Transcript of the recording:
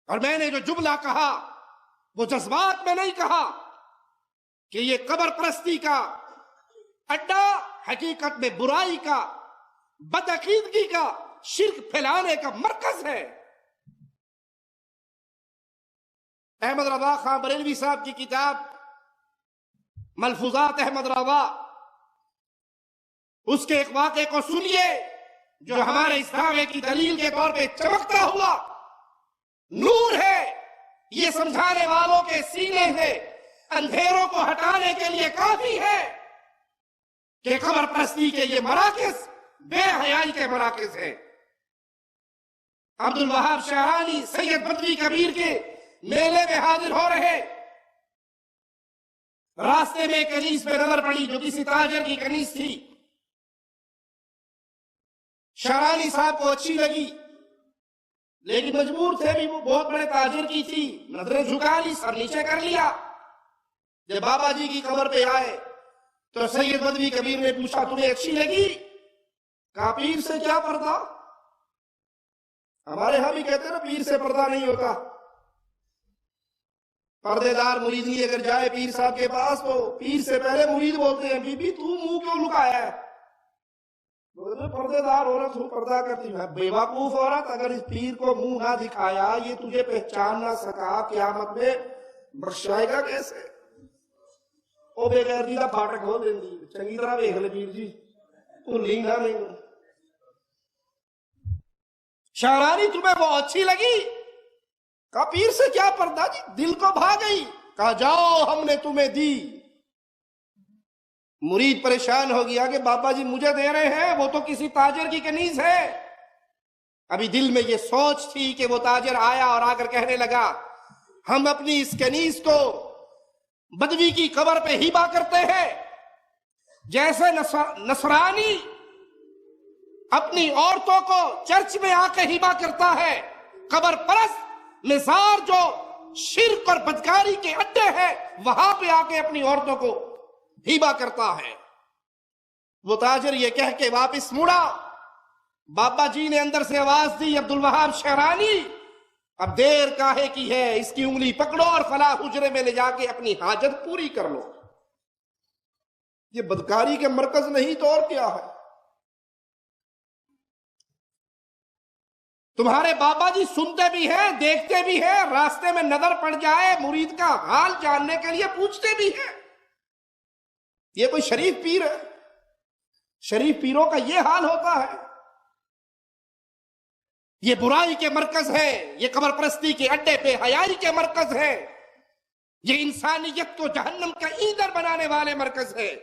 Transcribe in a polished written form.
اور میں نے جو جملہ کہا وہ جذبات میں نہیں کہا کہ یہ قبر پرستی کا اڈا حقیقت میں برائی کا، بدعقیدگی کا، شرک پھیلانے کا مرکز ہے۔ احمد رضا خان بریلوی صاحب کی کتاب ملفوظات احمد رضا، اس کے ایک واقعے کو سنیے جو ہمارے اس دعوے کی دلیل کے طور پہ چمکتا ہوا نور ہے۔ یہ سمجھانے والوں کے سینے سے اندھیروں کو ہٹانے کے لیے کافی ہے کہ قبر پرستی کے یہ مراکز بے حیائی کے مراکز ہیں۔ عبد الوہاب شاہرانی سید بدوی کبیر کے میلے میں حاضر ہو رہے، راستے میں ایک کنیز پہ نظر پڑی جو کسی تاجر کی کنیز تھی۔ شاہرانی صاحب کو اچھی لگی لیکن مجبور تھے بھی، وہ بہت بڑے تاجر کی تھی، نظریں جھکا لی، سر نیچے کر لیا۔ جب بابا جی کی قبر پہ آئے تو سید بدوی کبیر نے پوچھا تمہیں اچھی لگی؟ کہا پیر سے کیا پردہ؟ ہمارے ہاں بھی کہتے ہیں نا پیر سے پردہ نہیں ہوتا۔ پردے دار مریدنی اگر جائے پیر صاحب کے پاس تو پیر سے پہلے مرید بولتے ہیں بی بی تو منہ کیوں لکایا ہے؟ پردے دار عورت ہوں، پردہ کرتی ہے۔ بیوقوف عورت، اگر اس پیر کو منہ نہ دکھایا، یہ تجھے پہچان نہ سکا، قیامت میں بخشائے گا کیسے؟ او بے غیرتی دا پھاٹک ہو دیندی، چنگی طرح ویکھ لے پیر جی، بھلی نہ نہیں۔ شاہرانی تمہیں وہ اچھی لگی؟ کہا پیر سے کیا پردہ جی، دل کو بھا گئی۔ کہا جاؤ ہم نے تمہیں دی۔ مرید پریشان ہو گیا کہ بابا جی مجھے دے رہے ہیں، وہ تو کسی تاجر کی کنیز ہے۔ ابھی دل میں یہ سوچ تھی کہ وہ تاجر آیا اور آ کر کہنے لگا ہم اپنی اس کنیز کو بدوی کی قبر پہ ہبہ کرتے ہیں، جیسے نصرانی اپنی عورتوں کو چرچ میں آ کے ہبہ کرتا ہے، قبر پرست مزار جو شرک اور بدکاری کے اڈے ہیں وہاں پہ آ کے اپنی عورتوں کو ہبہ کرتا ہے۔ وہ تاجر یہ کہہ کے واپس مڑا۔ بابا جی نے اندر سے آواز دی عبد الوہاب شاہرانی اب دیر کاہے کی ہے، اس کی انگلی پکڑو اور فلاں حجرے میں لے جا کے اپنی حاجت پوری کر لو۔ یہ بدکاری کے مرکز نہیں تو اور کیا ہے؟ تمہارے بابا جی سنتے بھی ہیں، دیکھتے بھی ہیں، راستے میں نظر پڑ جائے مرید کا حال جاننے کے لیے پوچھتے بھی ہیں۔ یہ کوئی شریف پیر ہے؟ شریف پیروں کا یہ حال ہوتا ہے؟ یہ برائی کے مرکز ہے، یہ قبر پرستی کے اڈے پہ حیائی کے مرکز ہے، یہ انسانیت کو جہنم کا ایندھن بنانے والے مرکز ہے۔